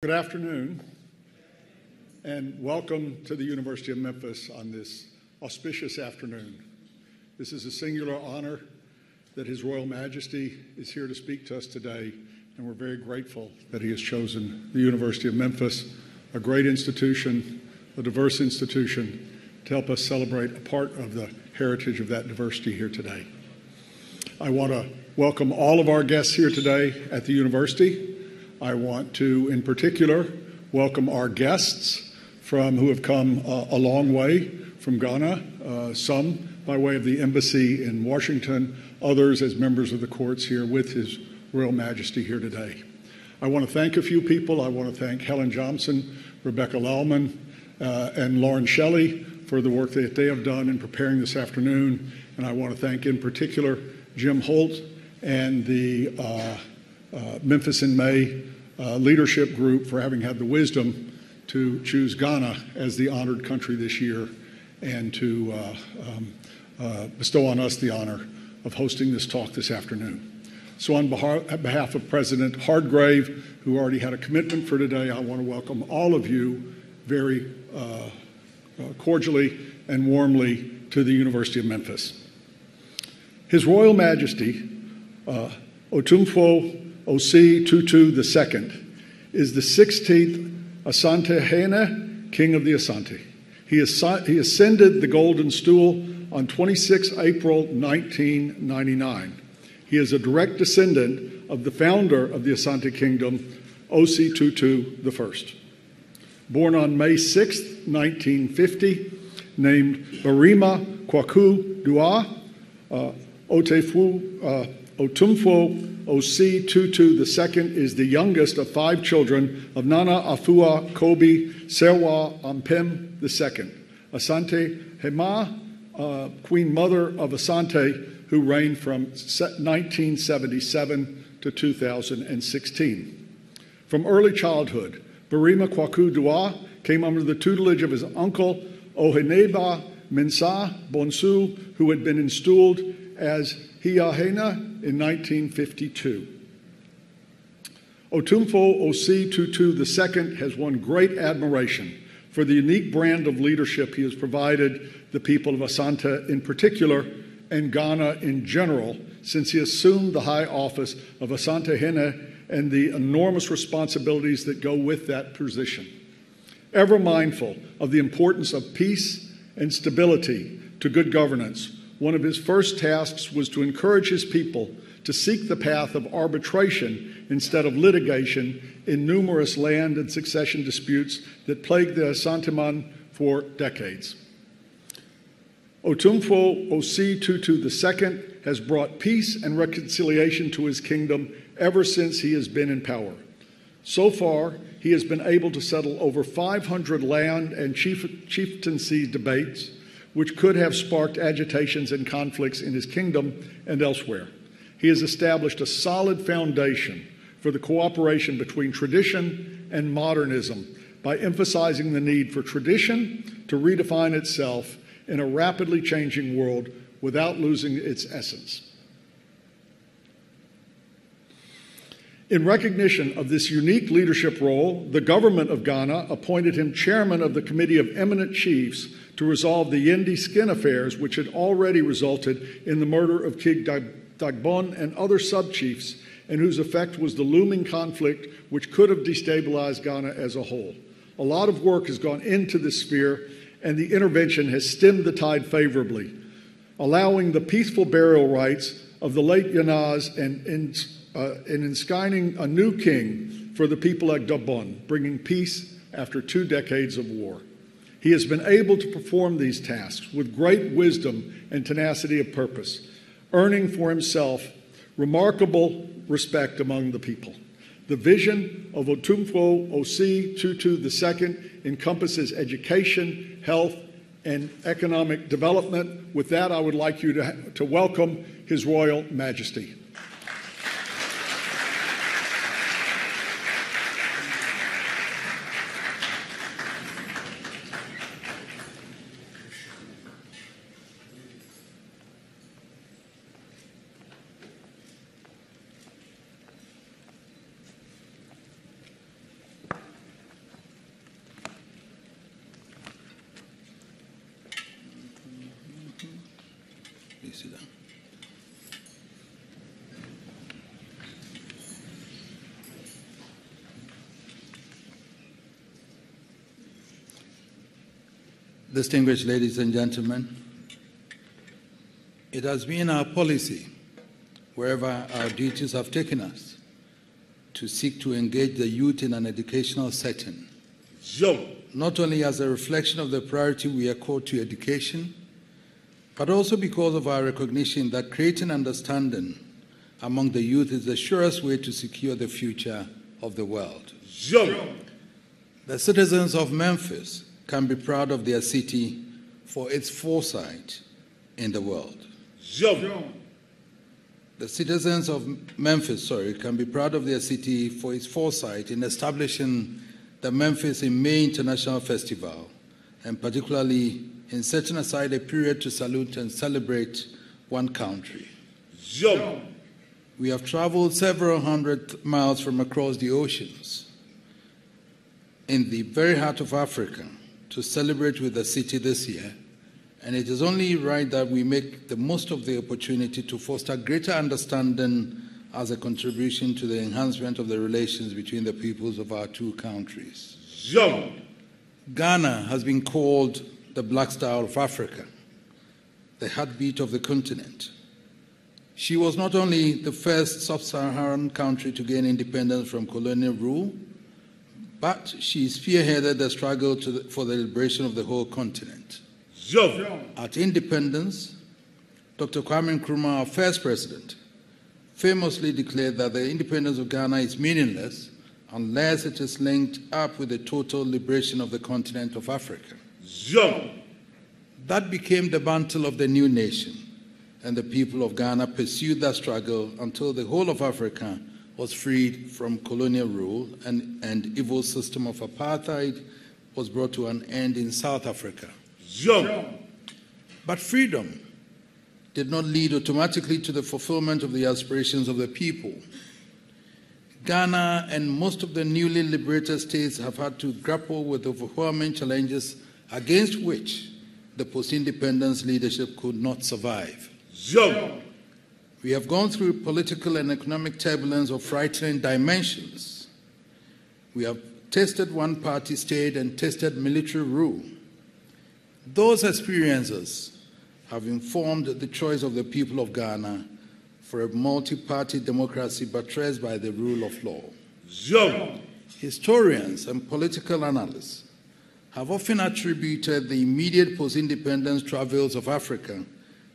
Good afternoon, and welcome to the University of Memphis on this auspicious afternoon. This is a singular honor that His Royal Majesty is here to speak to us today, and we're very grateful that he has chosen the University of Memphis, a great institution, a diverse institution, to help us celebrate a part of the heritage of that diversity here today. I want to welcome all of our guests here today at the university. I want to, in particular, welcome our guests who have come a long way from Ghana, some by way of the embassy in Washington, others as members of the courts here with His Royal Majesty here today. I want to thank a few people. I want to thank Helen Johnson, Rebecca Lallman, and Lauren Shelley for the work that they have done in preparing this afternoon. And I want to thank, in particular, Jim Holt and the Memphis in May leadership group for having had the wisdom to choose Ghana as the honored country this year and to bestow on us the honor of hosting this talk this afternoon. So on behalf of President Hardgrave, who already had a commitment for today, I want to welcome all of you very cordially and warmly to the University of Memphis. His Royal Majesty, Otumfuo Osei Tutu II, is the 16th Asantehene King of the Asante. He ascended the Golden Stool on 26 April 1999. He is a direct descendant of the founder of the Asante Kingdom, Osei Tutu I. Born on May 6, 1950, named Barima Kwaku Dua, Otumfuo Osei Tutu II is the youngest of 5 children of Nana Afua Kobi Serwa Ampem II, Asantehene, Queen Mother of Asante, who reigned from 1977 to 2016. From early childhood, Barima Kwaku Dua came under the tutelage of his uncle, Oheneba Mensah Bonsu, who had been installed as Hiahena in 1952. Otumfuo Osei Tutu II has won great admiration for the unique brand of leadership he has provided the people of Asante in particular and Ghana in general since he assumed the high office of Asantehene and the enormous responsibilities that go with that position. Ever mindful of the importance of peace and stability to good governance, one of his first tasks was to encourage his people to seek the path of arbitration instead of litigation in numerous land and succession disputes that plagued the Asantehene for decades. Otumfuo Osei Tutu II has brought peace and reconciliation to his kingdom ever since he has been in power. So far, he has been able to settle over 500 land and chieftaincy debates, which could have sparked agitations and conflicts in his kingdom and elsewhere. He has established a solid foundation for the cooperation between tradition and modernism by emphasizing the need for tradition to redefine itself in a rapidly changing world without losing its essence. In recognition of this unique leadership role, the government of Ghana appointed him chairman of the Committee of Eminent Chiefs to resolve the Yendi skin affairs, which had already resulted in the murder of King Dagbon and other sub-chiefs, and whose effect was the looming conflict which could have destabilized Ghana as a whole. A lot of work has gone into this sphere, and the intervention has stemmed the tide favorably, allowing the peaceful burial rites of the late Yanaz and ensconcing a new king for the people at Dagbon, bringing peace after 2 decades of war. He has been able to perform these tasks with great wisdom and tenacity of purpose, earning for himself remarkable respect among the people. The vision of Otumfuo Osei Tutu II encompasses education, health, and economic development. With that, I would like you to welcome His Royal Majesty. sit down. Distinguished ladies and gentlemen, it has been our policy, wherever our duties have taken us, to seek to engage the youth in an educational setting, not only as a reflection of the priority we accord to education, but also because of our recognition that creating understanding among the youth is the surest way to secure the future of the world. The citizens of Memphis can be proud of their city for its foresight in the world. The citizens of Memphis, can be proud of their city for its foresight in establishing the Memphis in May International Festival, and particularly in setting aside a period to salute and celebrate one country. We have traveled several hundred miles from across the oceans in the very heart of Africa to celebrate with the city this year, and it is only right that we make the most of the opportunity to foster greater understanding as a contribution to the enhancement of the relations between the peoples of our two countries. Ghana has been called the Black Star of Africa, the heartbeat of the continent. She was not only the first sub-Saharan country to gain independence from colonial rule, but she spearheaded the struggle for the liberation of the whole continent. At independence, Dr. Kwame Nkrumah, our first president, famously declared that the independence of Ghana is meaningless unless it is linked up with the total liberation of the continent of Africa. That became the mantle of the new nation, and the people of Ghana pursued that struggle until the whole of Africa was freed from colonial rule and evil system of apartheid was brought to an end in South Africa. But freedom did not lead automatically to the fulfillment of the aspirations of the people. Ghana and most of the newly liberated states have had to grapple with overwhelming challenges against which the post-independence leadership could not survive. We have gone through political and economic turbulence of frightening dimensions. We have tested one-party state and tested military rule. Those experiences have informed the choice of the people of Ghana for a multi-party democracy buttressed by the rule of law. Historians and political analysts have often attributed the immediate post-independence travails of Africa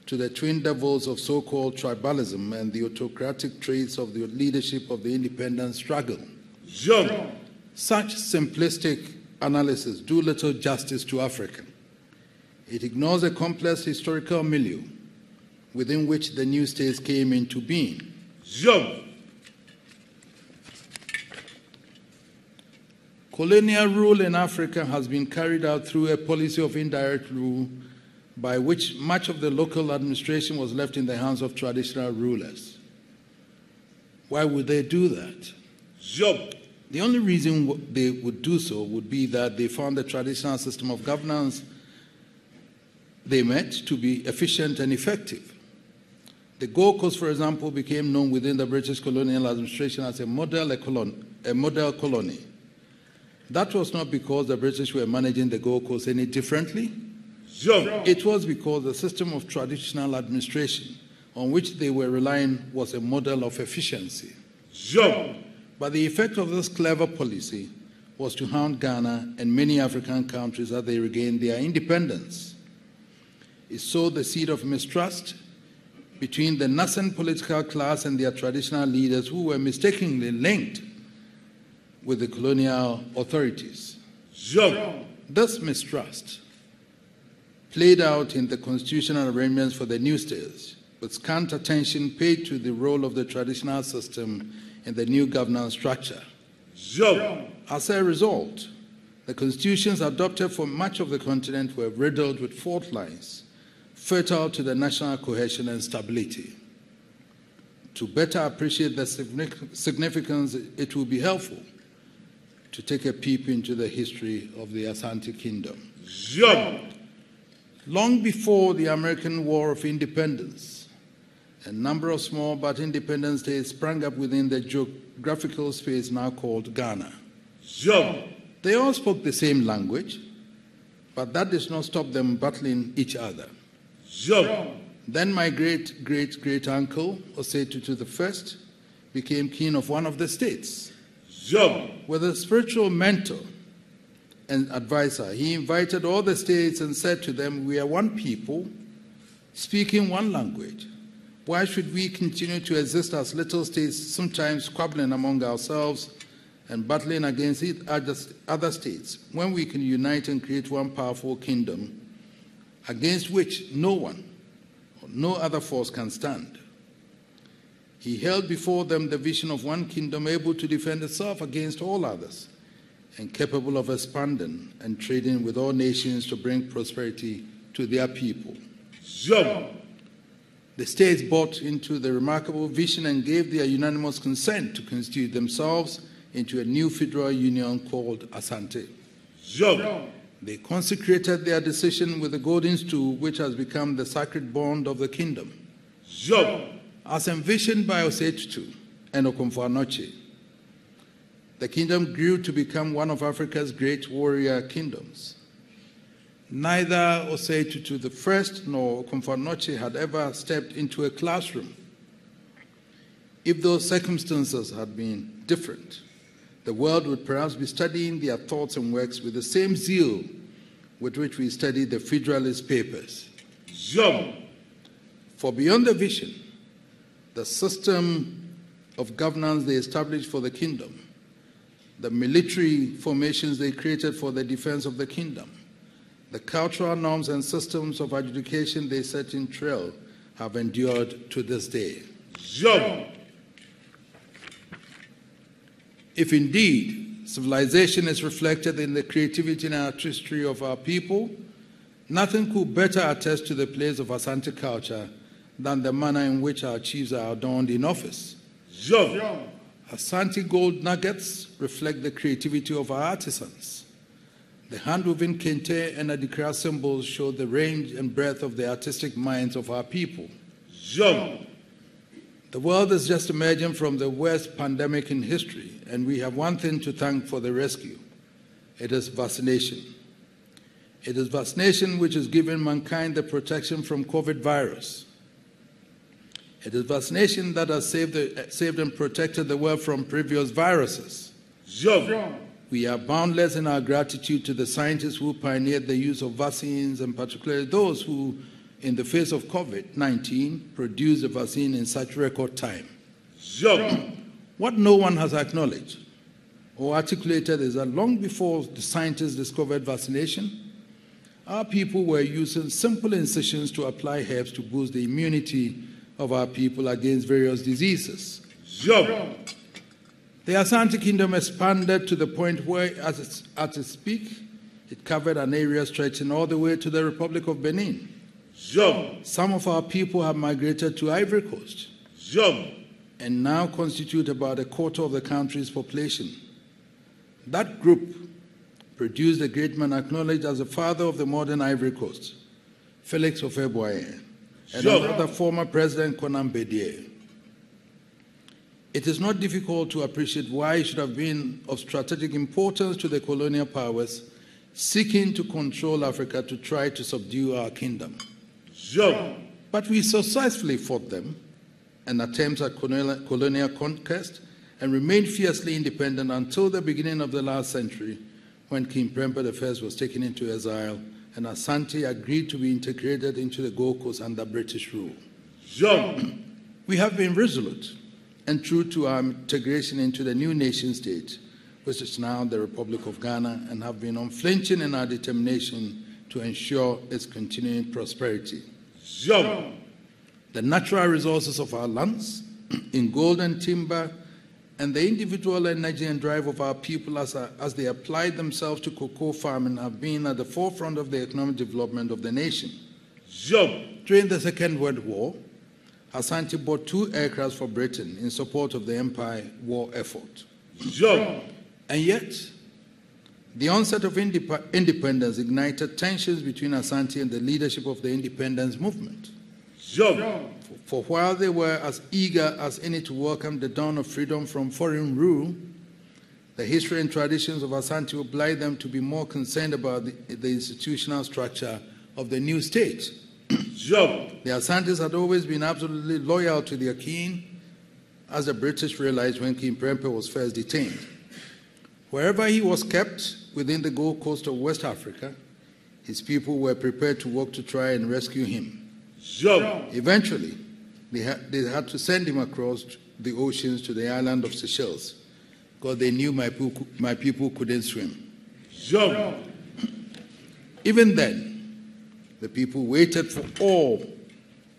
to the twin devils of so-called tribalism and the autocratic traits of the leadership of the independence struggle. Such simplistic analysis do little justice to Africa. It ignores a complex historical milieu within which the new states came into being. Colonial rule in Africa has been carried out through a policy of indirect rule by which much of the local administration was left in the hands of traditional rulers. Why would they do that? The only reason they would do so would be that they found the traditional system of governance they met to be efficient and effective. The Gold Coast, for example, became known within the British colonial administration as a model colony. That was not because the British were managing the Gold Coast any differently. It was because the system of traditional administration on which they were relying was a model of efficiency. But the effect of this clever policy was to hound Ghana and many African countries as they regained their independence. It sowed the seed of mistrust between the nascent political class and their traditional leaders who were mistakenly linked with the colonial authorities. This mistrust played out in the constitutional arrangements for the new states, with scant attention paid to the role of the traditional system in the new governance structure. As a result, the constitutions adopted for much of the continent were riddled with fault lines, fertile to the national cohesion and stability. To better appreciate the significance, it will be helpful to take a peep into the history of the Asante Kingdom. Long before the American War of Independence, a number of small but independent states sprang up within the geographical space now called Ghana. They all spoke the same language, but that did not stop them battling each other. Then my great-great-great-uncle, Osetutu I, became king of one of the states. With a spiritual mentor and advisor, he invited all the states and said to them, "We are one people, speaking one language. Why should we continue to exist as little states, sometimes squabbling among ourselves and battling against other states, when we can unite and create one powerful kingdom against which no one or no other force can stand?" He held before them the vision of one kingdom able to defend itself against all others and capable of expanding and trading with all nations to bring prosperity to their people. The states bought into the remarkable vision and gave their unanimous consent to constitute themselves into a new federal union called Asante. They consecrated their decision with the golden stool, which has become the sacred bond of the kingdom. As envisioned by Osetutu and Okomfo-Anokye, the kingdom grew to become one of Africa's great warrior kingdoms. Neither Osetutu I nor Okomfo-Anokye had ever stepped into a classroom. If those circumstances had been different, the world would perhaps be studying their thoughts and works with the same zeal with which we study the Federalist Papers. For beyond the vision, the system of governance they established for the kingdom, the military formations they created for the defense of the kingdom, the cultural norms and systems of education they set in trail have endured to this day. If indeed civilization is reflected in the creativity and artistry of our people, nothing could better attest to the place of Asante culture than the manner in which our chiefs are adorned in office. Asante gold nuggets reflect the creativity of our artisans. The hand-woven kente and adikra symbols show the range and breadth of the artistic minds of our people. The world is just emerging from the worst pandemic in history, and we have one thing to thank for the rescue. It is vaccination. It is vaccination which has given mankind the protection from COVID virus. It is vaccination that has saved and protected the world from previous viruses. We are boundless in our gratitude to the scientists who pioneered the use of vaccines, and particularly those who, in the face of COVID-19, produced a vaccine in such record time. What no one has acknowledged or articulated is that long before the scientists discovered vaccination, our people were using simple incisions to apply herbs to boost the immunity of our people against various diseases. The Asante Kingdom expanded to the point where, as its peak, it covered an area stretching all the way to the Republic of Benin. Some of our people have migrated to Ivory Coast and now constitute about a quarter of the country's population. That group produced the great man acknowledged as the father of the modern Ivory Coast, Felix Houphouët-Boigny, and another former President Konan Bedie. It is not difficult to appreciate why it should have been of strategic importance to the colonial powers seeking to control Africa to try to subdue our kingdom. But we successfully fought them and attempts at colonial conquest and remained fiercely independent until the beginning of the last century, when King Prempeh I was taken into exile and Asante agreed to be integrated into the Gold Coast under British rule. We have been resolute and true to our integration into the new nation state, which is now the Republic of Ghana, and have been unflinching in our determination to ensure its continuing prosperity. The natural resources of our lands, in gold and timber, and the individual energy and drive of our people as they applied themselves to cocoa farming have been at the forefront of the economic development of the nation. During the Second World War, Asante bought 2 aircrafts for Britain in support of the Empire war effort. And yet, The onset of independence ignited tensions between Asante and the leadership of the independence movement. For while they were as eager as any to welcome the dawn of freedom from foreign rule, the history and traditions of Asante obliged them to be more concerned about the institutional structure of the new state. The Asantes had always been absolutely loyal to their king, as the British realized when King Prempeh was first detained. Wherever he was kept within the Gold Coast of West Africa, his people were prepared to work to try and rescue him. Eventually, they had to send him across the oceans to the island of Seychelles, because they knew my people couldn't swim. Even then, the people waited for all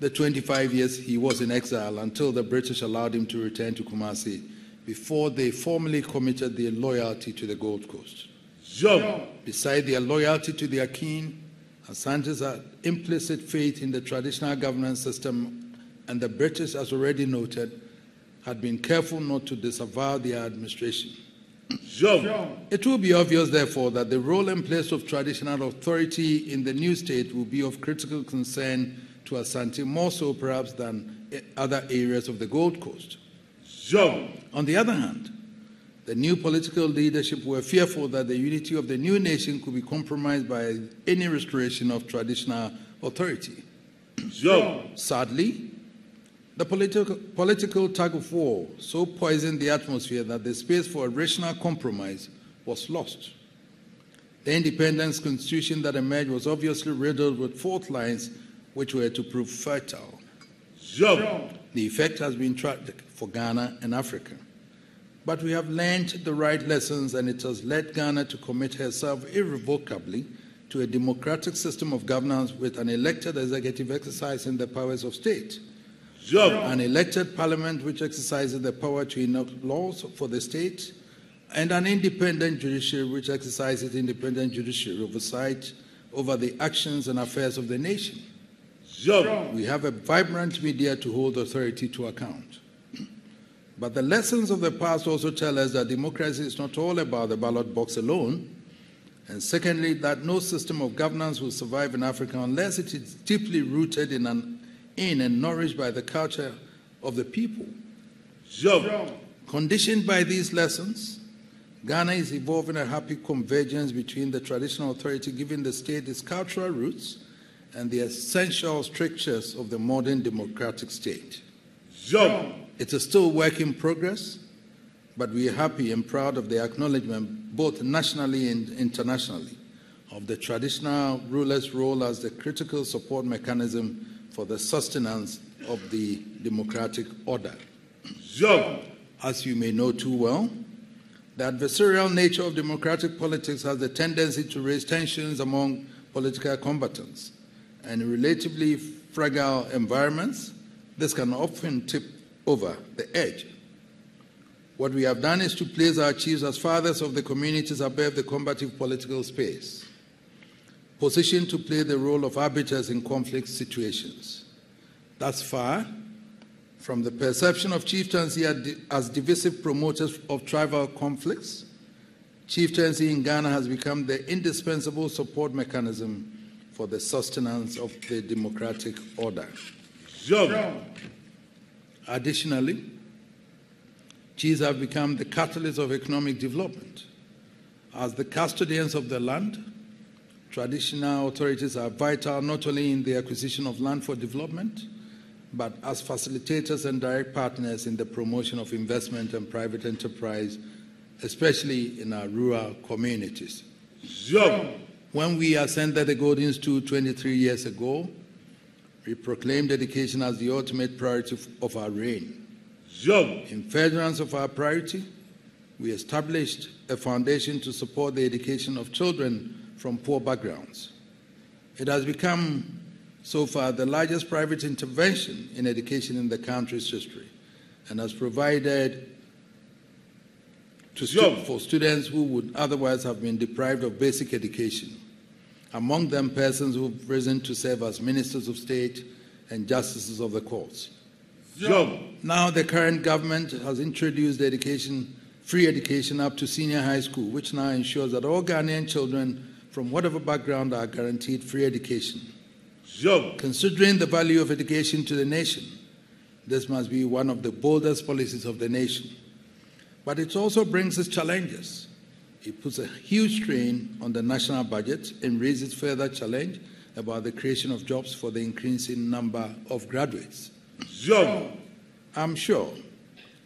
the 25 years he was in exile until the British allowed him to return to Kumasi before they formally committed their loyalty to the Gold Coast. Beside their loyalty to their king, Asantes had implicit faith in the traditional governance system, and the British, as already noted, had been careful not to disavow their administration. It will be obvious, therefore, that the role and place of traditional authority in the new state will be of critical concern to Asante, more so perhaps than other areas of the Gold Coast. On the other hand, the new political leadership were fearful that the unity of the new nation could be compromised by any restoration of traditional authority. Sadly, the political tug of war so poisoned the atmosphere that the space for a rational compromise was lost. The independence constitution that emerged was obviously riddled with fault lines which were to prove fertile. The effect has been tragic for Ghana and Africa. But we have learned the right lessons, and it has led Ghana to commit herself irrevocably to a democratic system of governance with an elected executive exercising the powers of state, an elected parliament which exercises the power to enact laws for the state, and an independent judiciary which exercises independent judiciary oversight over the actions and affairs of the nation. We have a vibrant media to hold authority to account. But the lessons of the past also tell us that democracy is not all about the ballot box alone, and secondly, that no system of governance will survive in Africa unless it is deeply rooted in and nourished by the culture of the people. Conditioned by these lessons, Ghana is evolving a happy convergence between the traditional authority giving the state its cultural roots and the essential strictures of the modern democratic state. It is still work in progress, but we are happy and proud of the acknowledgement, both nationally and internationally, of the traditional ruler's role as the critical support mechanism for the sustenance of the democratic order. As you may know too well, the adversarial nature of democratic politics has the tendency to raise tensions among political combatants, and in relatively fragile environments, this can often tip over the edge. What we have done is to place our chiefs as fathers of the communities above the combative political space, positioned to play the role of arbiters in conflict situations. Thus far, from the perception of chieftaincy as divisive promoters of tribal conflicts, chieftaincy in Ghana has become the indispensable support mechanism for the sustenance of the democratic order. Additionally, chiefs have become the catalyst of economic development. As the custodians of the land, traditional authorities are vital not only in the acquisition of land for development, but as facilitators and direct partners in the promotion of investment and private enterprise, especially in our rural communities. When we ascended the Golden Stool 23 years ago, we proclaimed education as the ultimate priority of our reign. In furtherance of our priority, we established a foundation to support the education of children from poor backgrounds. It has become, so far, the largest private intervention in education in the country's history, and has provided for students who would otherwise have been deprived of basic education, among them persons who have risen to serve as ministers of state and justices of the courts. Now the current government has introduced the Education free education up to senior high school, which now ensures that all Ghanaian children from whatever background are guaranteed free education. Considering the value of education to the nation, this must be one of the boldest policies of the nation. But it also brings us challenges. It puts a huge strain on the national budget and raises further challenge about the creation of jobs for the increasing number of graduates. I'm sure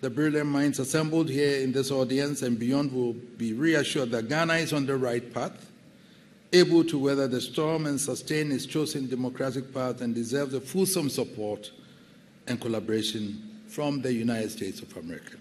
the brilliant minds assembled here in this audience and beyond will be reassured that Ghana is on the right path, able to weather the storm and sustain its chosen democratic path, and deserves a fulsome support and collaboration from the United States of America.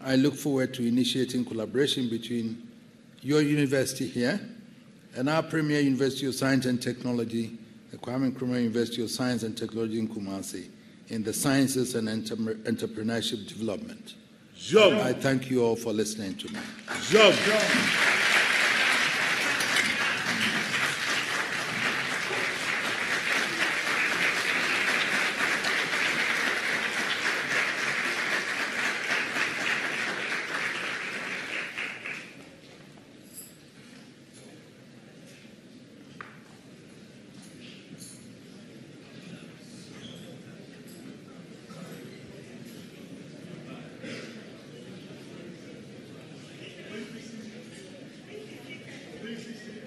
I look forward to initiating collaboration between your university here and our premier University of Science and Technology, the Kwame Nkrumah University of Science and Technology in Kumasi, in the sciences and entrepreneurship development. I thank you all for listening to me. Please be seated.